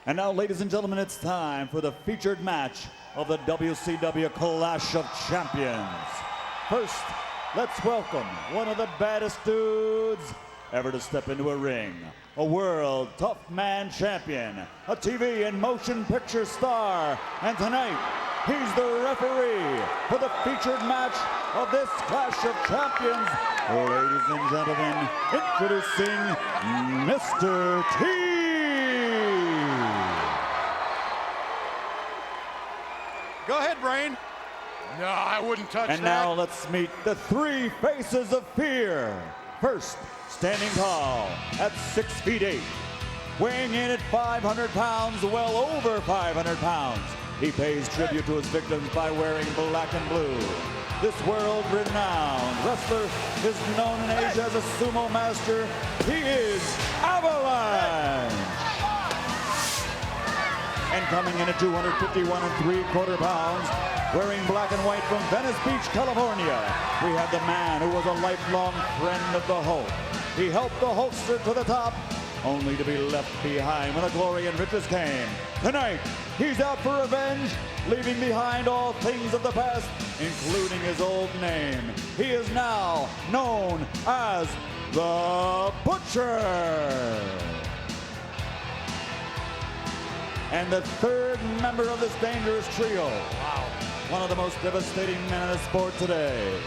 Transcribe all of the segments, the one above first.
And now, ladies and gentlemen, it's time for the featured match of the WCW Clash of Champions. First, let's welcome one of the baddest dudes ever to step into a ring. A world tough man champion, a TV and motion picture star, and tonight, he's the referee for the featured match of this Clash of Champions. Ladies and gentlemen, introducing Mr. T. Go ahead, Brain. No, I wouldn't touch that. And now let's meet the three faces of fear. First, standing tall at 6'8", weighing in at 500 pounds, well over 500 pounds. He pays tribute to his victims by wearing black and blue. This world-renowned wrestler is known in Asia as a sumo master. He is Avalanche. And coming in at 251 3/4 pounds, wearing black and white from Venice Beach, California, we have the man who was a lifelong friend of the Hulk. He helped the Hulkster to the top, only to be left behind when the glory and riches came. Tonight, he's out for revenge, leaving behind all things of the past, including his old name. He is now known as the Butcher. And the third member of this dangerous trio, one of the most devastating men in the sport today.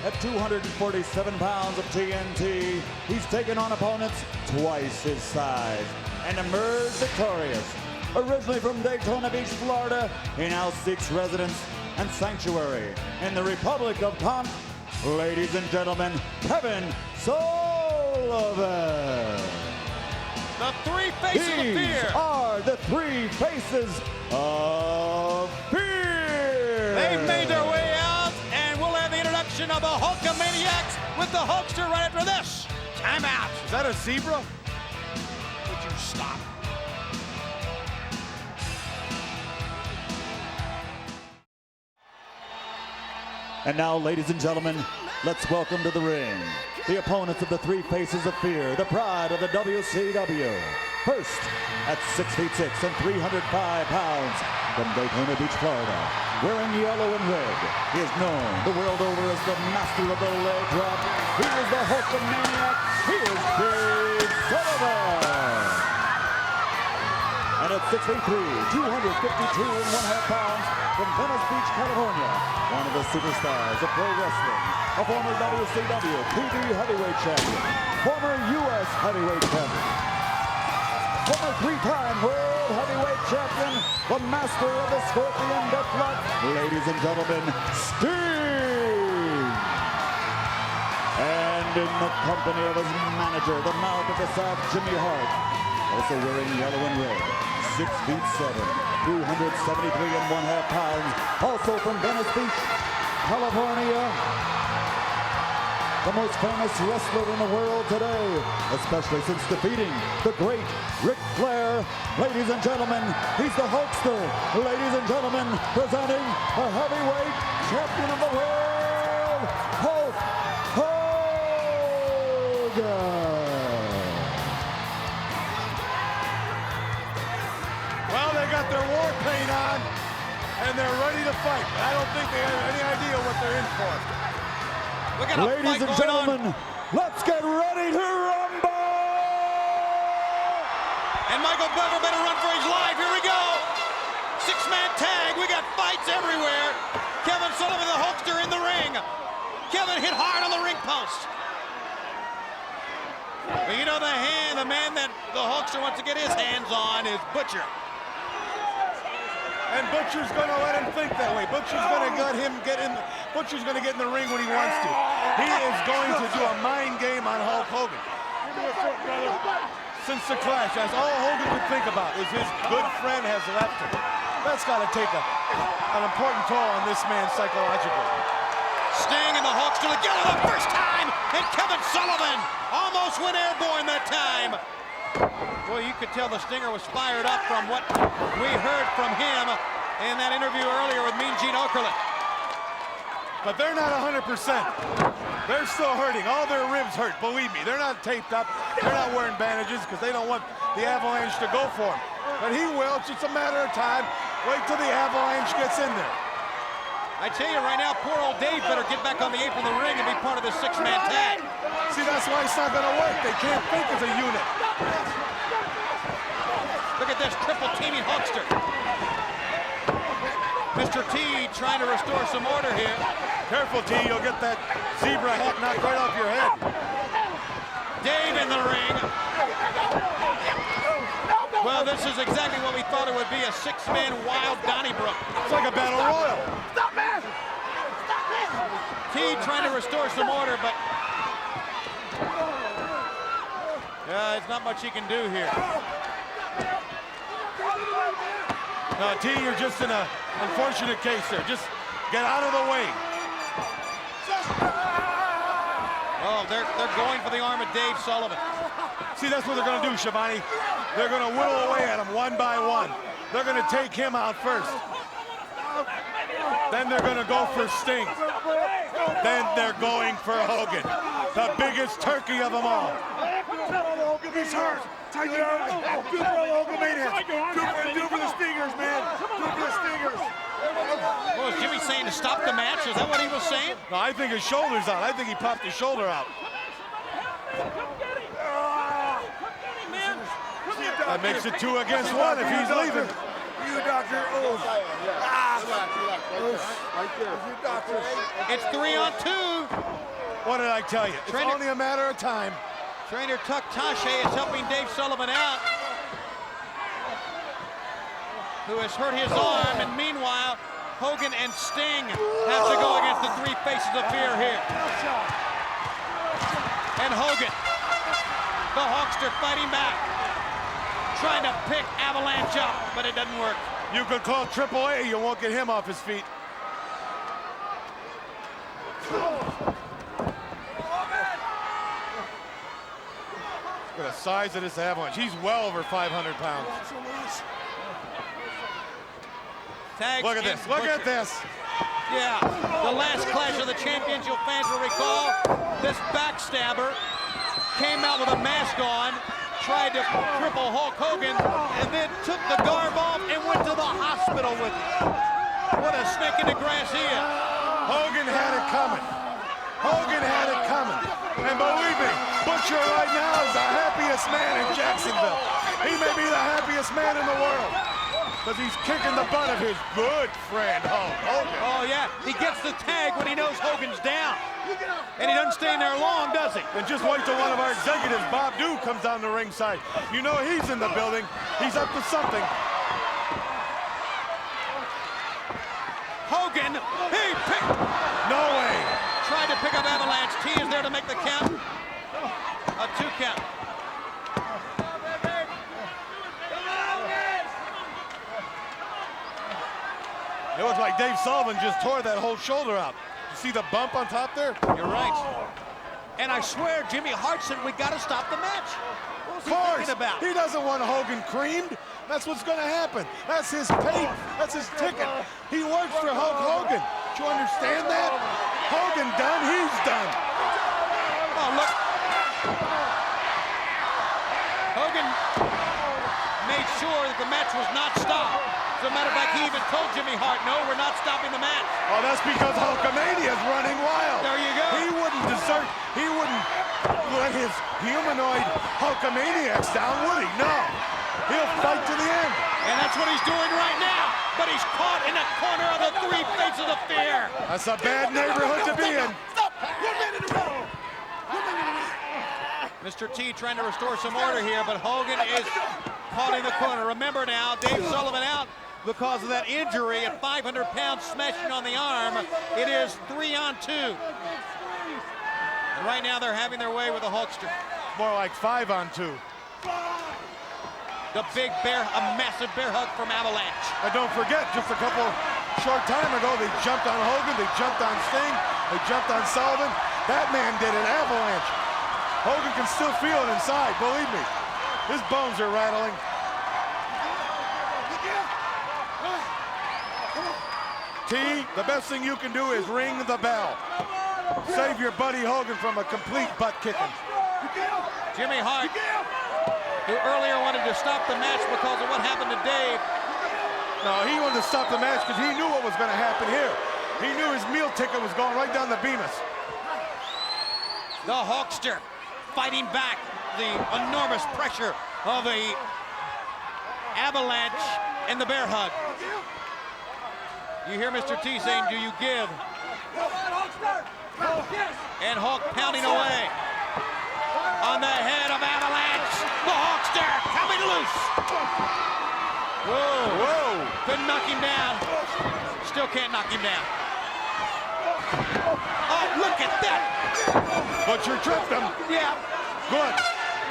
At 247 pounds of TNT, he's taken on opponents twice his size and emerged victorious. Originally from Daytona Beach, Florida, he now seeks residence and sanctuary in the Republic of Conch. Ladies and gentlemen, Kevin Sullivan. The three faces of fear. These are the three faces of fear. They've made their way out, and we'll have the introduction of the Hulkamaniacs with the Hulkster right after this. Time out. Is that a zebra? Would you stop? And now, ladies and gentlemen, let's welcome to the ring the opponents of the three faces of fear, the pride of the WCW. First, at 6'6" and 305 pounds, from Daytona Beach, Florida, wearing yellow and red, he is known the world over as the master of the leg drop. He is the Hulkamaniac. He is Big Sullivan. And at 6'3", 252.5 pounds, from Venice Beach, California, one of the superstars of pro wrestling, a former WCW TV heavyweight champion, former U.S. heavyweight champion, former three-time world heavyweight champion, the master of the Scorpion Deathlock, ladies and gentlemen, Sting! And in the company of his manager, the mouth of the South, Jimmy Hart, also wearing yellow and red, 6'7", 273.5 pounds, also from Venice Beach, California. The most famous wrestler in the world today, especially since defeating the great Ric Flair. Ladies and gentlemen, he's the Hulkster. Ladies and gentlemen, presenting the heavyweight champion of the world, Hulk Hogan. Well, they got their war paint on, and they're ready to fight. I don't think they have any idea what they're in for. Ladies and gentlemen, let's get ready to rumble! And Michael Buffer better run for his life. Here we go. Six-man tag. We got fights everywhere. Kevin Sullivan, the Hulkster, in the ring. Kevin hit hard on the ring post. But you know the man that the Hulkster wants to get his hands on is Butcher. And Butcher's going to let him think that way. Butcher's going to let him get in. Butcher's going to get in the ring when he wants to. He is going to do a mind game on Hulk Hogan. Since the Clash, that's all Hogan could think about is his good friend has left him. That's got to take an important toll on this man psychologically. Sting and the Hulkster together the first time, and Kevin Sullivan almost went airborne that time. Boy, you could tell the Stinger was fired up from what we heard from him in that interview earlier with Mean Gene Okerlund. But they're not 100%. They're still hurting. All their ribs hurt, believe me. They're not taped up. They're not wearing bandages because they don't want the Avalanche to go for him. But he will. It's just a matter of time. Wait till the Avalanche gets in there. I tell you right now, poor old Dave better get back on the apron of the ring and be part of this six-man tag. See, that's why it's not going to work. They can't think as a unit. Look at this triple teaming Hulkster. Mr. T trying to restore some order here. Careful, T. You'll get that zebra hat knocked right off your head. Dave in the ring. Well, this is exactly what we thought it would be, a six-man wild Donnybrook. It's like a battle royal. T trying to restore some order, but there's not much he can do here. No, T, you're just in an unfortunate case there. Just get out of the way. Oh, they're going for the arm of Dave Sullivan. See, that's what they're going to do, Schiavone. They're going to whittle away at him one by one. They're going to take him out first. Then they're going to go for Sting. Then they're going for Hogan, the biggest turkey of them all. He's hurt. Take it out. Do it for the Hulkamania. Do it for the Stingers, man. Do it for the Stingers. Well, is Jimmy saying to stop the match? Is that what he was saying? No, I think his shoulder's out. I think he popped his shoulder out. That makes it 2 against 1 if he's leaving. You, doctor. It's 3 on 2. What did I tell you? It's Trainer- only a matter of time. Trainer Tuck Tache is helping Dave Sullivan out, who has hurt his arm, and meanwhile, Hogan and Sting have to go against the three faces of fear here. And Hogan, the Hulkster, fighting back, trying to pick Avalanche up, but it doesn't work. You could call AAA, you won't get him off his feet. Look at the size of this Avalanche. He's well over 500 pounds. Tags Look at in this. Look Butcher. at this. Yeah, the last Clash of the Champions, you'll fans will recall, this backstabber came out with a mask on, tried to cripple Hulk Hogan, and then took the garb off and went to the hospital with it. What a snake in the grass he is. Hogan had it coming. Hogan had it coming. And believe me, Butcher right now is the happiest man in Jacksonville. He may be the happiest man in the world because he's kicking the butt of his good friend, Hulk Hogan. Oh yeah, he gets the tag when he knows Hogan's down. And he doesn't stay in there long, does he? And just wait till one of our executives, Bob Dew, comes down the ringside. You know he's in the building. He's up to something. Hogan, he picked. No way. Tried to pick up Avalanche. T is there to make the count. A 2 count. It looks like Dave Sullivan just tore that whole shoulder out. You see the bump on top there? You're right. And I swear, Jimmy Hart said we got to stop the match. What was he thinking about? He doesn't want Hogan creamed. That's what's going to happen. That's his pay. That's his ticket. He works for Hulk Hogan. Do you understand that? Hogan done, he's done. Oh, look. Hogan made sure that the match was not stopped. As a matter of fact, he even told Jimmy Hart, no, we're not stopping the match. Oh, that's because Hulkamania's running wild. There you go. He wouldn't desert. He wouldn't let his humanoid Hulkamaniacs down, would he? No. He'll fight to the end. And that's what he's doing right now. But he's caught in the corner of the three faces of fear. That's a bad neighborhood to be in. Mr. T trying to restore some order here, but Hogan is caught in the corner. Remember now, Dave Sullivan out because of that injury at 500 pounds smashing on the arm. It is 3 on 2. And right now they're having their way with the Hulkster. More like 5 on 2. The big bear, a massive bear hug from Avalanche. And don't forget, just a couple short time ago, they jumped on Hogan, they jumped on Sting, they jumped on Sullivan. That man did an Avalanche. Hogan can still feel it inside, believe me. His bones are rattling. T, the best thing you can do is ring the bell. Save your buddy Hogan from a complete butt kicking. Jimmy Hart, who earlier wanted to stop the match because of what happened to Dave. No, he wanted to stop the match because he knew what was going to happen here. He knew his meal ticket was going right down the Bemis. The Hulkster fighting back the enormous pressure of the Avalanche and the bear hug. You hear Mr. T saying, do you give? And Hulk pounding away on the head of Avalanche. The Hulkster coming loose. Whoa. Whoa. Couldn't knock him down. Still can't knock him down. Oh, look at that. Butcher tripped him. Yeah. Good.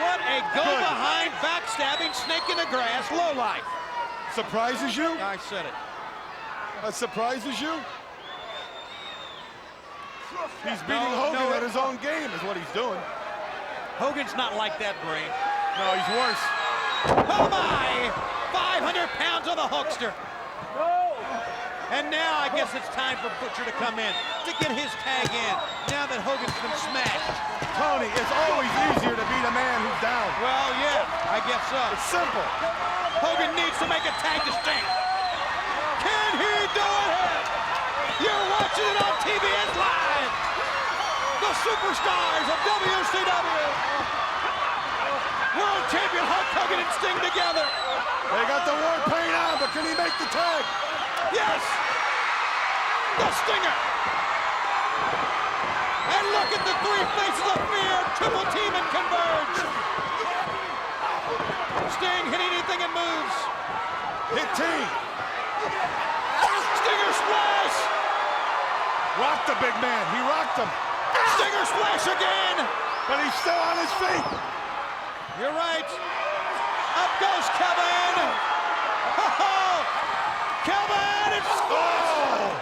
What a go-behind backstabbing snake in the grass lowlife. Surprises you? I said it. That surprises you? He's beating Hogan at his own game is what he's doing. Hogan's not like that, Brain. No, he's worse. Oh my! 500 pounds of the Hulkster. And now I guess it's time for Butcher to come in to get his tag in. Now that Hogan's been smashed. Tony, it's always easier to beat a man who's down. Well, yeah, I guess so. It's simple. Hogan needs to make a tag to Sting. Can he do it? You're watching it on TBS Live. The superstars of WCW. World champion Hulk Hogan and Sting together. They got the war paint on, but can he make the tag? Yes! The Stinger! And look at the three faces of fear, triple team and converge! Sting hitting anything it moves. Hit team. Stinger splash! Rocked the big man. He rocked him. Stinger splash again! But he's still on his feet. You're right. Up goes Kevin! Oh, Kevin! It's Oh!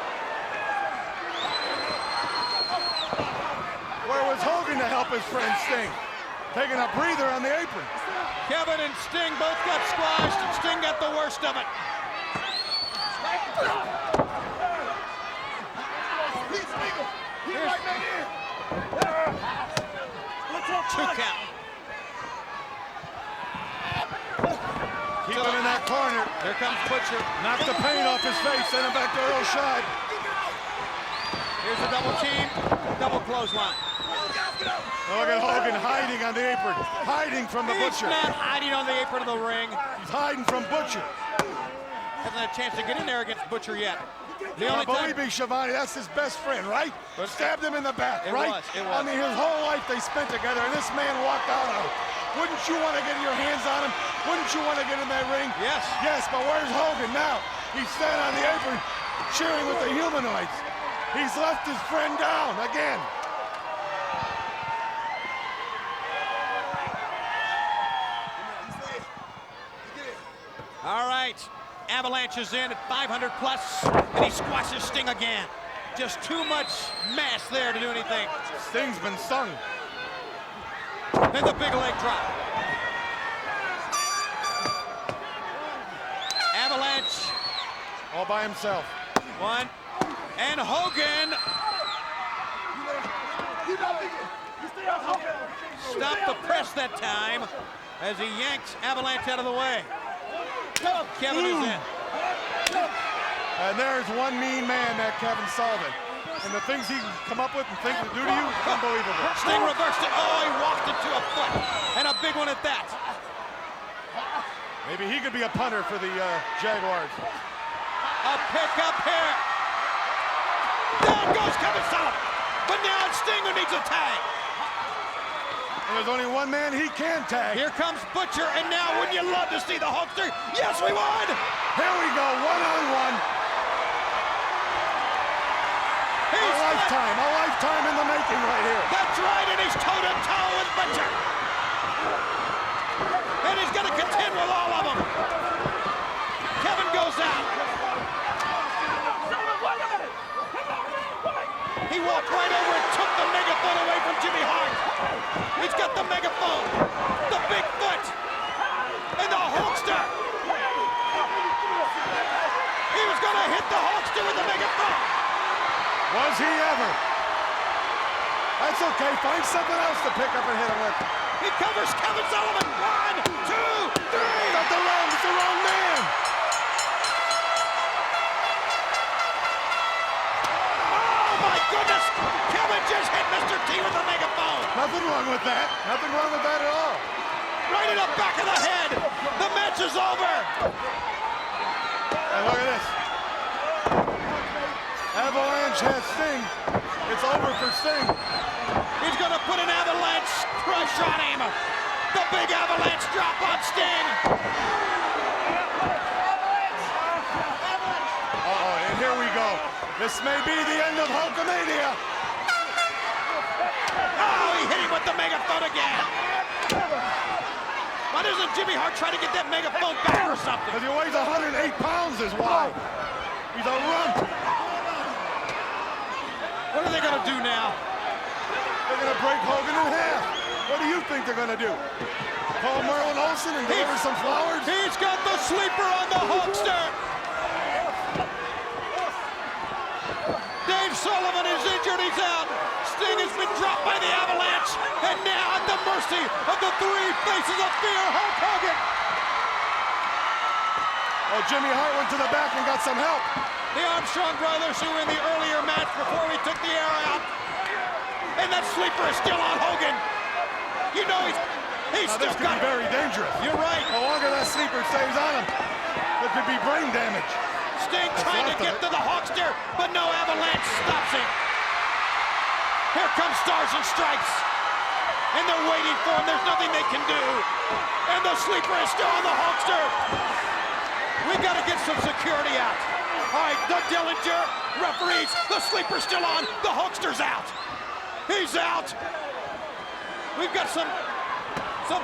Where was Hogan to help his friend Sting? Taking a breather on the apron. Kevin and Sting both got squashed, and Sting got the worst of it. Here's 2 count. Keep him in that corner. Here comes Butcher. Knock the paint off his face. Send him back to Earl Scheib. Here's a double team, double clothesline. Look at Hogan hiding on the apron. Hiding from the He's Butcher. not hiding on the apron of the ring. He's hiding from Butcher. Hasn't had a chance to get in there against Butcher yet. The only Believe time... me, Schiavone, that's his best friend, right? Stabbed him in the back, It right? was, it was. I mean, his whole life they spent together, and this man walked out on him. Wouldn't you want to get your hands on him? Wouldn't you want to get in that ring? Yes. Yes, but where's Hogan now? He's standing on the apron, cheering with the humanoids. He's left his friend down again. All right, Avalanche is in at 500 plus, and he squashes Sting again. Just too much mass there to do anything. Sting's been stung. And the big leg drop. Avalanche, All by himself. 1, and Hogan stopped the press that time as he yanks Avalanche out of the way. Kevin is in. And there's one mean man, that Kevin Sullivan. And the things he can come up with and think to do to you, unbelievable. Sting reversed it. Oh, he walked it to a foot. And a big one at that. Maybe he could be a punter for the Jaguars. A pickup here. Down goes Kevin Sullivan. But now it's Sting who needs a tag. And there's only one man he can tag. Here comes Butcher, and now wouldn't you love to see the Hulkster? Yes, we would! Here we go, one-on-one. A lifetime in the making right here. That's right, and he's toe-to-toe with Butcher. And he's going to contend with all of them. Kevin goes out. He walked right over and took the megaphone away from Jimmy Hart. He's got the megaphone, the big foot, and the Hulkster. He was going to hit the Hulkster with the megaphone. Was he ever? That's okay. Find something else to pick up and hit him with. He covers Kevin Sullivan. 1, 2, 3. Not the wrong. It's the wrong man. Oh my goodness! Kevin just hit Mr. T with a megaphone. Nothing wrong with that. Nothing wrong with that at all. Right in the back of the head. The match is over. And look at this. Avalanche has Sting. It's over for Sting. He's going to put an avalanche crush on him. The big avalanche drop on Sting. Uh-oh, and here we go. This may be the end of Hulkamania. Oh, he hit him with the megaphone again. Why doesn't Jimmy Hart try to get that megaphone back or something? Because he weighs 108 pounds is why. He's a rump. What are they going to do now? They're going to break Hogan in half. What do you think they're going to do? Call Merlin Olsen and deliver some flowers? He's got the sleeper on the Hulkster. Dave Sullivan is injured. He's out. Sting has been dropped by the Avalanche. And now at the mercy of the three faces of fear, Hulk Hogan. Oh, Jimmy Hart went to the back and got some help. The Armstrong brothers who were in the earlier match before we took the air out. And that sleeper is still on Hogan. You know he's Now, still this could got be very dangerous. You're right. The longer that sleeper stays on him, there could be brain damage. Sting trying to get to the Hulkster, but no Avalanche stops him. Here comes Stars and Stripes. And they're waiting for him. There's nothing they can do. And the sleeper is still on the Hulkster. We got to get some security out. All right, Doug Dillinger, referees, the sleeper's still on. The Hulkster's out. He's out. We've got some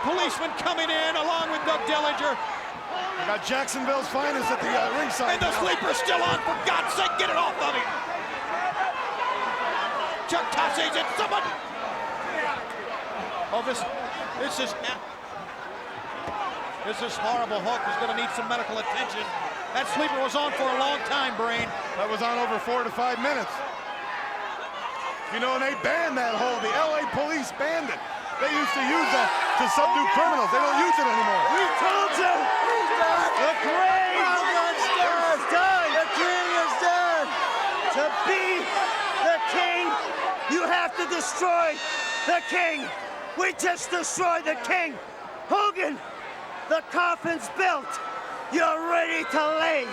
policemen coming in along with Doug Dillinger. We got Jacksonville's finest at the ringside. And the sleeper's still on. For God's sake, get it off of him. Chuck Tassay's in. Someone. Oh, this is horrible. Hulk is going to need some medical attention. That sleeper was on for a long time, Brain. That was on over 4 to 5 minutes. You know, and they banned that hold. The LA police banned it. They used to use that to subdue criminals. They don't use it anymore. We told you! The great is done! The king is done! To be the king, you have to destroy the king! We just destroyed the king! Hogan, the coffin's built! You're ready to lay!